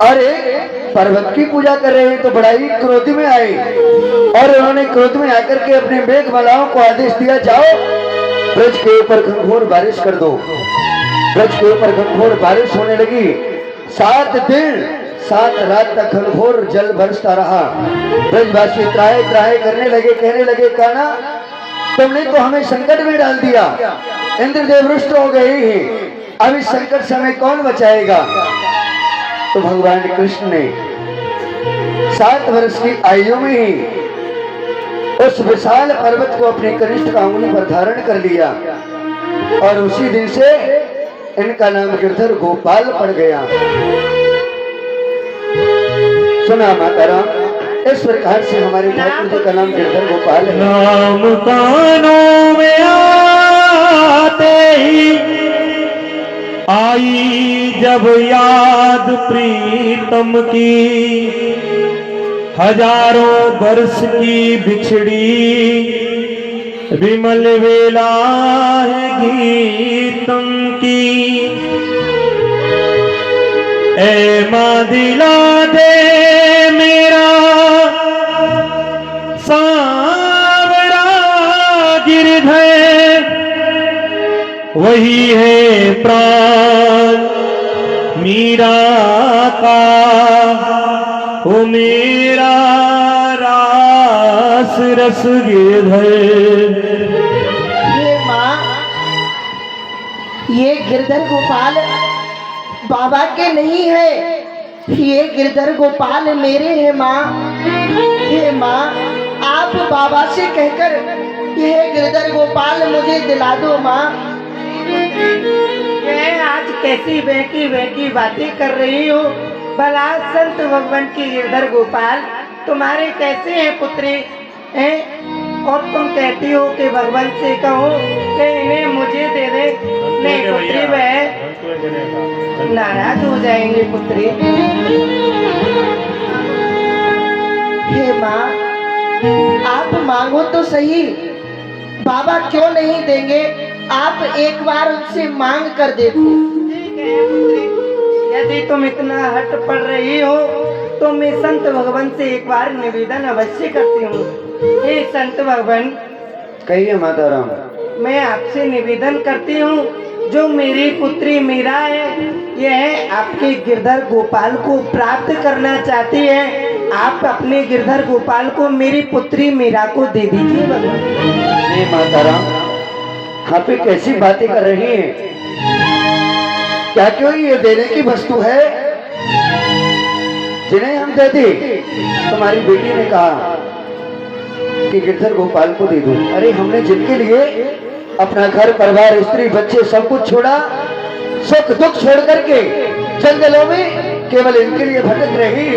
अरे पर्वत की पूजा कर रहे हैं तो बड़ा ही क्रोध में आए और उन्होंने क्रोध में आकर के अपने मेघमालाओं को आदेश दिया, जाओ ब्रज के ऊपर घनघोर बारिश कर दो। ब्रज के ऊपर घनघोर बारिश होने लगी। 7 दिन 7 रात तक घनघोर जल बरसता रहा। ब्रजवासी त्राहे त्राहे करने लगे, कहने लगे, कान्हा तुमने तो हमें संकट में डाल दिया, इंद्रदेव रुष्ट हो गए हैं, अब इस संकट से हमें कौन बचाएगा। तो भगवान कृष्ण ने 7 वर्ष की आयु में ही उस विशाल पर्वत को अपने कनिष्ठ अंगुली पर धारण कर लिया और उसी दिन से इनका नाम गिरधर गोपाल पड़ गया। सुना माता राम, इस प्रकार से हमारे ठाकुर जी का नाम गिरधर गोपाल है। नाम कानों में आते ही आई जब याद प्रीतम की, हजारों वर्ष की बिछड़ी विमल वेला है गीतम की। ए माँ दिला दे मेरा सांवरा गिरधर, वही है प्राण मीरा का, वो मेरा रास रस गिरधर। ये माँ, ये गिरधर गोपाल बाबा के नहीं है, ये गिरधर गोपाल मेरे हैं माँ। हे माँ, आप बाबा से कहकर यह गिरधर गोपाल मुझे दिला दो माँ। यह आज कैसी बेकी बेकी बातें कर रही हो। भला संत भगवान की गिरधर गोपाल तुम्हारे कैसे हैं पुत्री हैं, और तुम कहती हो कि भगवान से कहो कि इन्हें मुझे दे दे। नहीं पुत्री, वह नाराज हो जाएंगे पुत्री। हे माँ, आप मांगो तो सही, बाबा क्यों नहीं देंगे। आप एक बार उनसे मांग कर देखो। ठीक है पुत्री, यदि तुम इतना हट पड़ रही हो तो मैं संत भगवान से एक बार निवेदन अवश्य करती हूँ। हे संत भगवान, कहिए माता राम। मैं आपसे निवेदन करती हूँ, जो मेरी पुत्री मीरा है, यह आपके गिरधर गोपाल को प्राप्त करना चाहती है। आप अपने गिरधर गोपाल को मेरी पुत्री मीरा को दे दीजिए भगवान। नहीं माता राम, आप ये कैसी बातें कर रही हैं। क्या क्यों ये देने की वस्तु है जिन्हें हम दे दे। तुम्हारी बेटी ने कहा कि गिरधर गोपाल को दे दो। अरे हमने जिनके लिए अपना घर परिवार स्त्री बच्चे सब कुछ छोड़ा, सुख दुख छोड़ करके जंगलों में केवल इनके लिए भटक रही,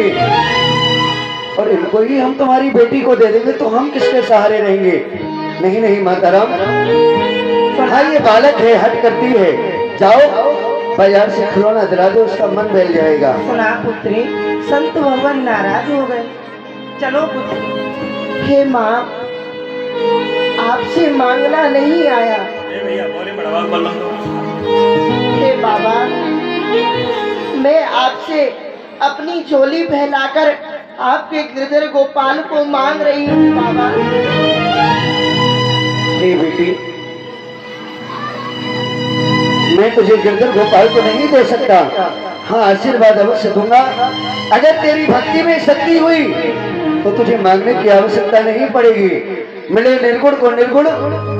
और इनको ही हम तुम्हारी बेटी को दे देंगे तो हम किसके सहारे रहेंगे। नहीं नहीं माता राम, हाँ ये बालक है, हट करती है, जाओ बाजार से खिलौना दिला दो, उसका मन बहल जाएगा। सुना पुत्री, संत भगवान नाराज हो गए। चलो पुत्री। हे माँ, आपसे मांगना नहीं आया। हे बाबा, मैं आपसे अपनी झोली फैलाकर आपके गिरधर गोपाल को मांग रही हूँ बाबा। नहीं बेटी, मैं तुझे गिरधर गोपाल को नहीं दे सकता। हाँ आशीर्वाद अवश्य दूंगा। अगर तेरी भक्ति में शक्ति हुई तो तुझे मांगने की आवश्यकता नहीं पड़ेगी। मिले निर्गुण को निर्गुण,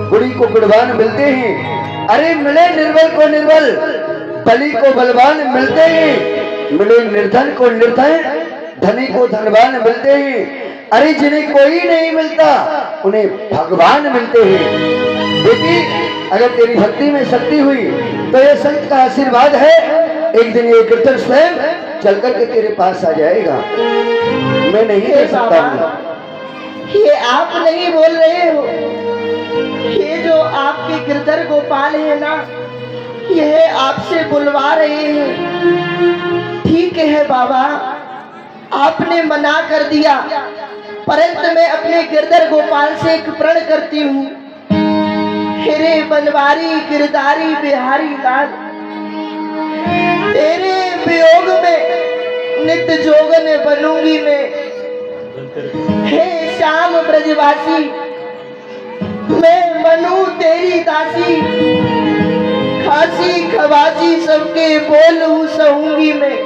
गुड़ी को गुणवान मिलते हैं। अरे मिले निर्बल को निर्बल, बली को बलवान मिलते हैं। मिले निर्धन को निर्धन, धनी को धनवान मिलते हैं। अरे जिन्हें कोई नहीं मिलता उन्हें भगवान मिलते हैं। बेटी, अगर तेरी भक्ति में शक्ति हुई तो ये संत का आशीर्वाद है, एक दिन ये गिरधर स्वयं चल करके तेरे पास आ जाएगा। मैं नहीं दे सकता हूँ। ये आप नहीं बोल रहे हो, ये जो आपके गिरधर गोपाल है ना, यह आपसे बुलवा रहे हैं। ठीक है बाबा, आपने मना कर दिया, परंतु मैं अपने गिरधर गोपाल से एक प्रण करती हूँ। हेरे बनवारी गिरधारी बिहारी लाल, तेरे वियोग में नित बनूंगी मैं। हे श्याम ब्रजवासी, मैं बनूं तेरी दासी, खासी खवासी सबके बोलूं सहूंगी मैं।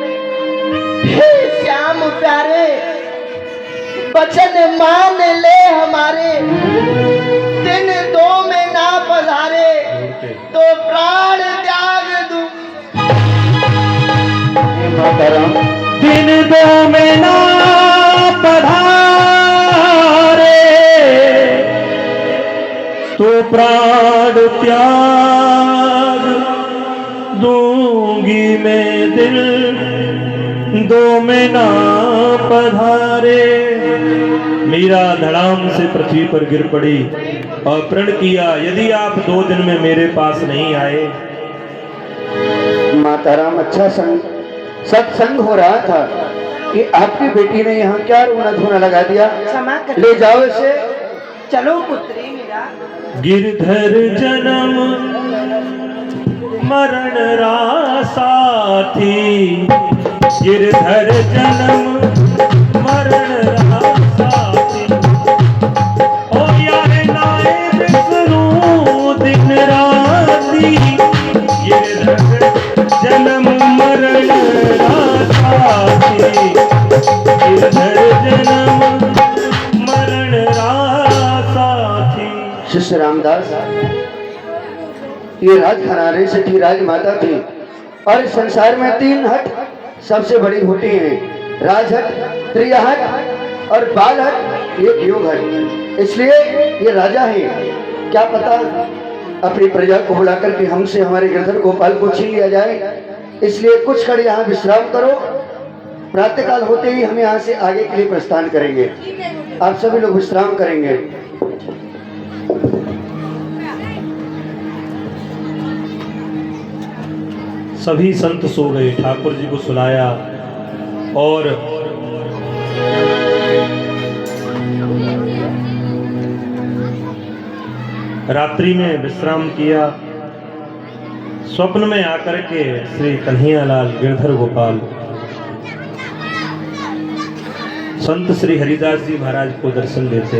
हे श्याम प्यारे, वचन मान ले हमारे, दिन दो में ना पधारे तो प्राण त्याग दूं। माता राम, दिन दो में ना पधारे तो प्राण त्याग दूंगी मैं। दिल दो में ना पधारे। मीरा धड़ाम से पृथ्वी पर गिर पड़ी और प्रण किया, यदि आप 2 दिन में मेरे पास नहीं आए। माता राम, अच्छा सत्संग हो रहा था कि आपकी बेटी ने यहाँ क्या रोना धोना लगा दिया। क्षमा कर, ले जाओ इसे। चलो पुत्री मेरा। गिरधर जन्म मरण रासाथी, गिरधर जन्म मरण रासाथी। ओ यार नाए बिसरू दिन राती, गिरधर जन्म मरण रासाथी, गिरधर जन्म मरण रासाथी। शिष्य रामदास, ये राजघराने से थी, राजमाता थी, और इस संसार में 3 हट सबसे बड़ी होती हैं, राजहट, त्रियाहट और बालहट, एक योग हट। इसलिए ये राजा है। क्या पता अपनी प्रजा को बुला करके हमसे हमारे गिरधर गोपाल को छीन लिया जाए। इसलिए कुछ क्षण यहाँ विश्राम करो, प्रातःकाल होते ही हम यहाँ से आगे के लिए प्रस्थान करेंगे। आप सभी लोग विश्राम करेंगे। सभी संत सो गए। ठाकुर जी को सुलाया और रात्रि में विश्राम किया। स्वप्न में आकर के श्री कन्हैयालाल गिरधर गोपाल संत श्री हरिदास जी महाराज को दर्शन देते।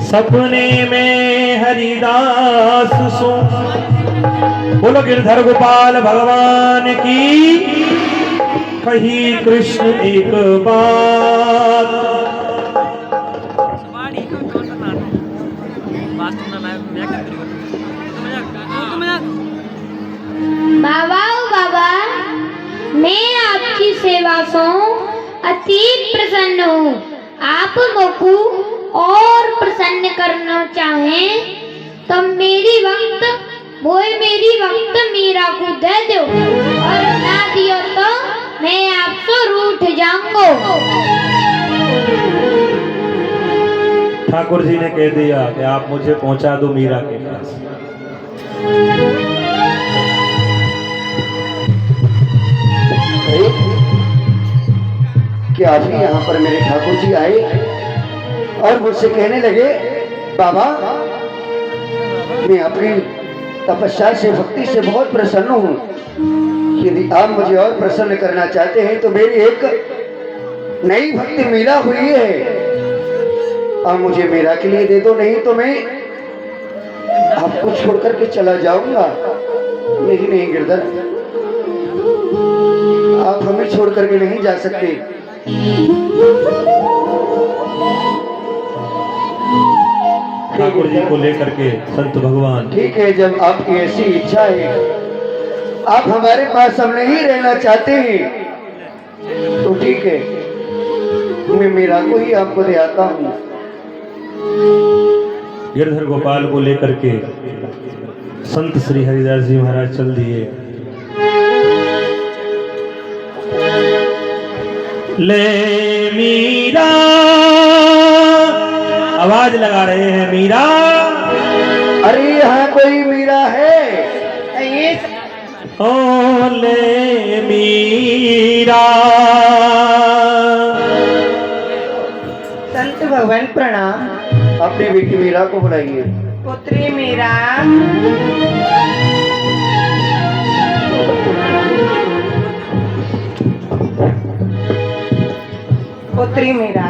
सपने में हरिदास सो, बोलो गिरधर गोपाल भगवान की। कही कृष्ण एक बात, बाबा ओ बाबा, मैं आपकी सेवा से अति प्रसन्न हूँ। आप को और प्रसन्न करना चाहें तो मेरी वक्त मीरा को दे दो, और ना दियो तो मैं आपसे रूठ जाऊंगा। ठाकुर जी ने कह दिया कि आप मुझे पहुंचा दो मीरा के पास। कि अभी यहाँ पर मेरे ठाकुर जी आए और मुझसे कहने लगे, बाबा मैं अपनी तपस्या से, भक्ति से बहुत प्रसन्न हूँ। यदि आप मुझे और प्रसन्न करना चाहते हैं तो मेरी एक नई भक्ति मीरा हुई है, आप मुझे मीरा के लिए दे दो, नहीं तो मैं आपको छोड़ करके चला जाऊंगा। नहीं नहीं गिरधर, आप हमें छोड़ करके नहीं जा सकते। ठाकुर जी को लेकर के संत भगवान, ठीक है, जब आपकी ऐसी इच्छा है, आप हमारे पास हम नहीं रहना चाहते हैं तो ठीक है, मैं मीरा को ही आपको दे आता हूँ। गिरधर गोपाल को लेकर के संत श्री हरिदास जी महाराज चल दिए। ले मीरा, आवाज लगा रहे हैं मीरा। अरे यहाँ कोई मीरा है? ये ओ ले मीरा। संत भगवान प्रणाम। अपनी बेटी मीरा को बुलाइए। पुत्री मीरा, पुत्री मेरा।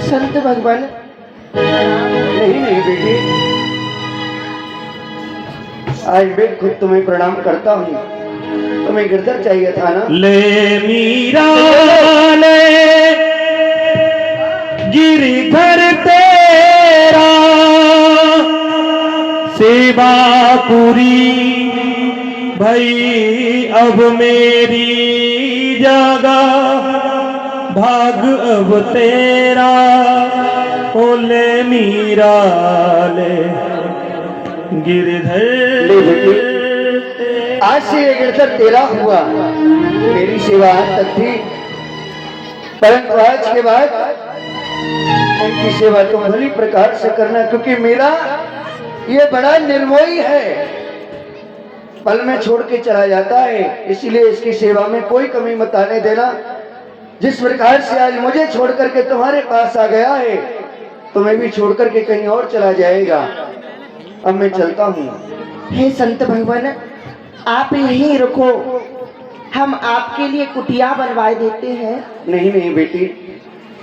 संत भगवान नहीं नहीं बेटी, आज मैं खुद तुम्हें प्रणाम करता हूँ। तुम्हें गिरधर चाहिए था ना? ले मीरा ले गिरधर तेरा सेवा पूरी भई अब मेरी जागा भाग अब तेरा ओले मीरा ले गिरधर ले बेटी, आज से ये गिरधर तेरा हुआ। मेरी सेवा आज तक थी, परंतु आज के बाद इनकी सेवा तुम भली प्रकार से करना, क्योंकि मेरा ये बड़ा निर्मोही है, पल में छोड़ के चला जाता है। इसीलिए इसकी सेवा में कोई कमी मत आने देना। जिस प्रकार से आज मुझे छोड़ करके तुम्हारे पास आ गया है, तुम्हें भी छोड़ करके कहीं और चला जाएगा। अब मैं चलता हूँ। हे संत भगवान, आप यहीं रुको, हम आपके लिए कुटिया बनवा देते हैं। नहीं नहीं बेटी,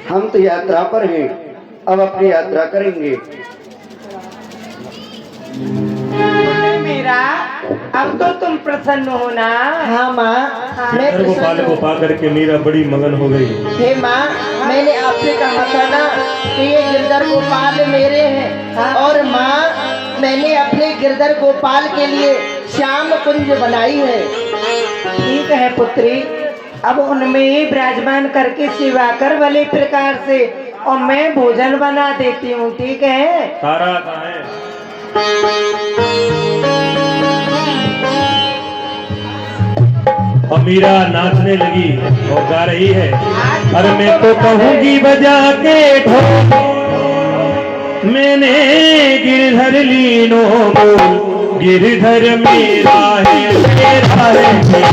हम तो यात्रा पर हैं, अब अपनी यात्रा करेंगे। मेरा अब तो तुम प्रसन्न हो ना? हाँ माँ, मैं गिरधर गोपाल प्रसन्न को हूँ। पा करके मीरा बड़ी मगन हो गई। हे माँ, मैंने आपसे कहा था ना कि ये गिरधर गोपाल मेरे हैं, और माँ मैंने अपने गिरधर गोपाल के लिए श्याम कुंज बनाई है। ठीक है पुत्री, अब उनमें ही विराजमान करके सेवा कर भले प्रकार से, और मैं भोजन बना देती हूँ। ठीक है? तारा कहाँ है? और मीरा नाचने लगी और गा रही है, अरे मैं तो कहूंगी बजा के ढोल, मैंने गिरधर लीनो बोल, गिरधर मेरा है तेरा है,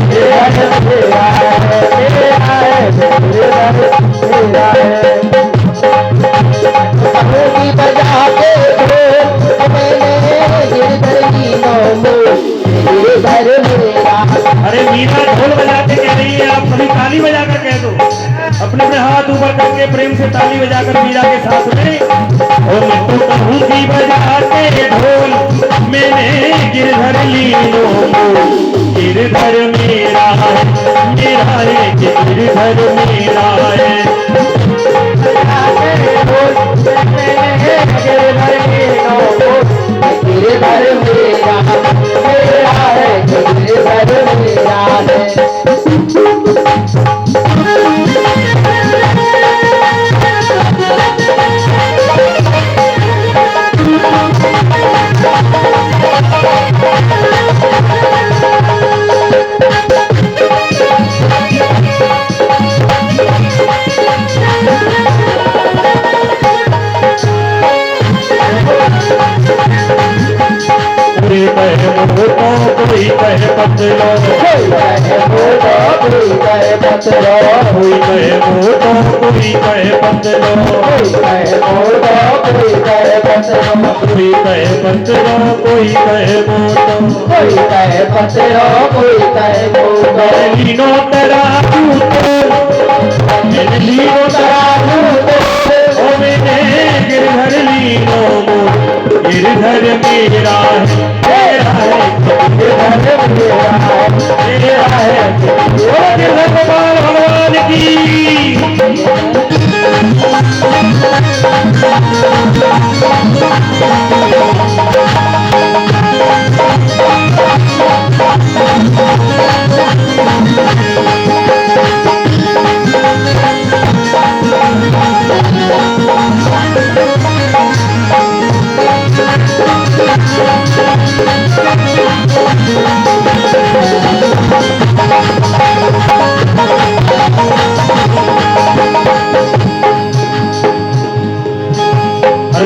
गिरधर मेरा है तेरा है, गिरधर मेरा है। कहूँगी बजा के ढोल, मैंने गिरधर लीनो बोल, गिरधर मेरा। अरे मीरा ढोल बजा के कह रही है, आप सभी ताली बजा कर कह दो। अपने अपने हाथ ऊपर करके प्रेम से ताली बजाकर मीरा के साथ में, और मैं तो कहूँगी बजा के ढोल, मैंने गिरधर लीनो बोल, गिरधर मेरा है गिरधर मेरा है। गिरधर मेरा है, गिरधर मेरा है। कोई कहे मोटा कोई कहे पतला, कोई कहे मोटा कोई कहे पतला, कोई कहे मोटा कोई कहे पतला, कोई कहे मोटा कोई कहे पतला, कोई कहे पतला कोई कहे मोटा, कोई कहे पतला कोई कहे मोटा। लीनो तेरा लीनो तेरा ओ मैंने गिरधर लीनो गिरधर मेरा है तेरा है, गिरधर मेरा है तेरा है। ओ गिरधर गोपाल भगवान की।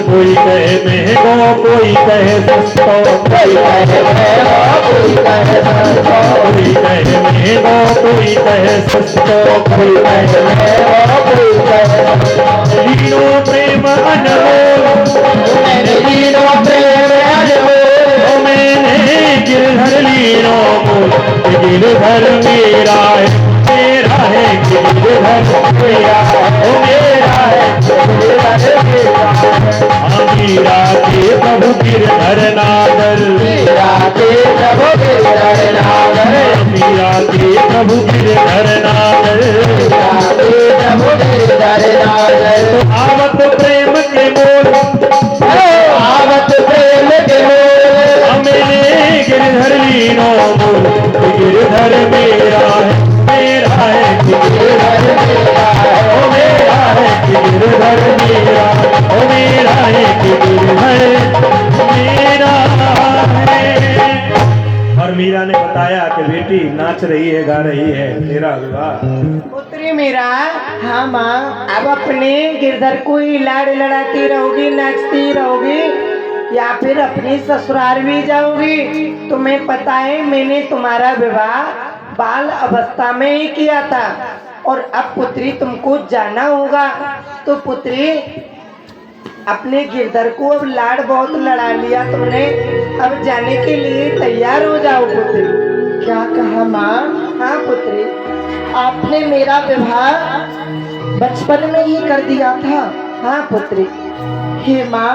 कोई कहे महंगा कोई कहे सस्ता, कोई कहे महंगा कोई कहे सस्ता, कोई कहे महंगा कोई कहे सस्ता, कोई कहे महंगा कोई कहे सस्ता। लीनो प्रेम अनमोल, मैंने लीनो प्रेम अनमोल, मैंने गिरधर लीनो मोल, गिरधर मेरा गिरधर मेरा ओ मेरा है गिरधर मेरा है मीरा के प्रभु गिरधर नागर मीरा के प्रभु गिरधर नागर मीरा के प्रभु गिरधर नागर मीरा के प्रभु गिरधर नागर आवत प्रेम के मोल आवत प्रेम के मोल मैंने गिरधर लीनो मोल गिरधर मेरा है गिरधर मेरा है ओ मेरा है गिरधर मेरा ओ मेरा है गिरधर मेरा है। और मीरा ने बताया कि बेटी नाच रही है गा रही है तेरा विवाह पुत्री मीरा, हाँ माँ। अब अपने गिरधर को ही लाड़ लड़ाती रहोगी, नाचती रहोगी, या फिर अपनी ससुराल भी जाओगी? तुम्हें पता है मैंने तुम्हारा विवाह बाल अवस्था में ही किया था, और अब पुत्री तुमको जाना होगा। तो पुत्री अपने गिरधर को अब लाड़ बहुत लड़ा लिया तुमने, अब जाने के लिए तैयार हो जाओ पुत्री। क्या कहा माँ? हाँ पुत्री। आपने मेरा विवाह बचपन में ही कर दिया था। हाँ पुत्री। हे माँ,